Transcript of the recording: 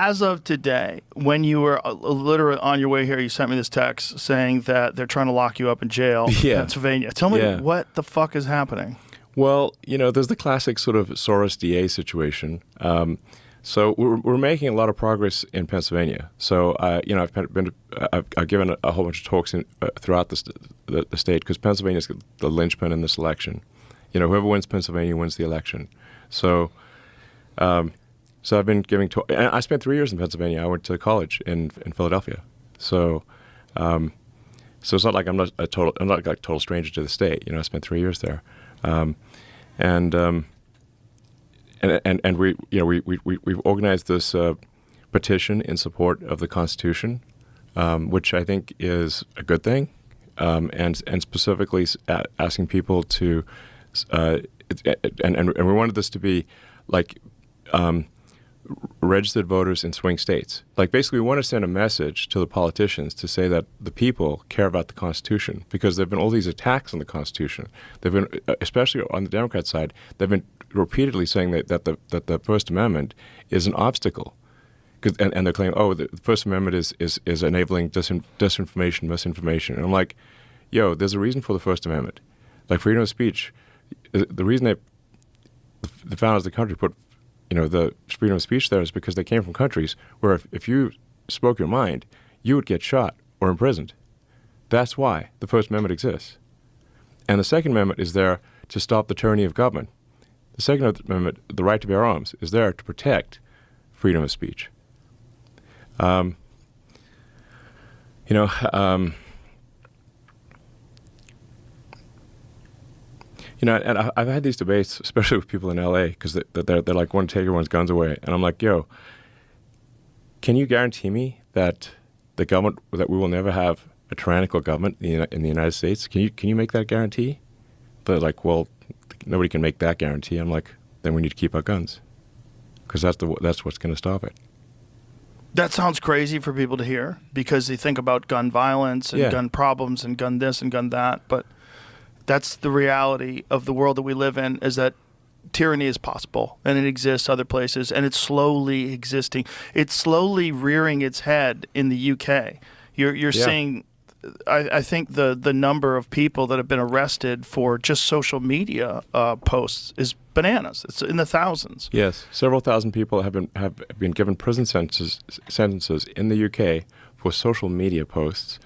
As of today, when you were literally on your way here, you sent me this text saying that they're trying to lock you up in jail in Pennsylvania. Tell me what the fuck is happening. Well, there's the classic sort of Soros DA situation. So we're making a lot of progress in Pennsylvania. So I've given a whole bunch of talks throughout the state, because Pennsylvania is the linchpin in this election. Whoever wins Pennsylvania wins the election. So I've been giving talks. And I spent 3 years in Pennsylvania. I went to college in Philadelphia. So it's not like I'm not like a total stranger to the state. I spent 3 years there. And we've organized this petition in support of the Constitution, which I think is a good thing, and specifically asking people to, and we wanted this to be like registered voters in swing states. Like, basically, we want to send a message to the politicians to say that the people care about the Constitution, because there have been all these attacks on the Constitution. They've been, especially on the Democrat side, they've been repeatedly saying that the First Amendment is an obstacle, and they're claiming, the First Amendment is enabling disinformation, misinformation. And I'm like, there's a reason for the First Amendment, like freedom of speech. The reason the founders of the country put the freedom of speech there is because they came from countries where if you spoke your mind, you would get shot or imprisoned. That's why the First Amendment exists. And the Second Amendment is there to stop the tyranny of government. The Second Amendment, the right to bear arms, is there to protect freedom of speech. And I've had these debates, especially with people in LA, because they're like, want to take everyone's guns away. And I'm like, can you guarantee me that that we will never have a tyrannical government in the United States? Can you make that guarantee? They're like, well, nobody can make that guarantee. I'm like, then we need to keep our guns, because that's what's going to stop it. That sounds crazy for people to hear, because they think about gun violence and gun problems and gun this and gun that, but that's the reality of the world that we live in, is that tyranny is possible, and it exists other places, and it's slowly existing. It's slowly rearing its head in the UK. You're seeing, I think the number of people that have been arrested for just social media posts is bananas. It's in the thousands. Yes, several thousand people have been given prison sentences in the UK for social media posts.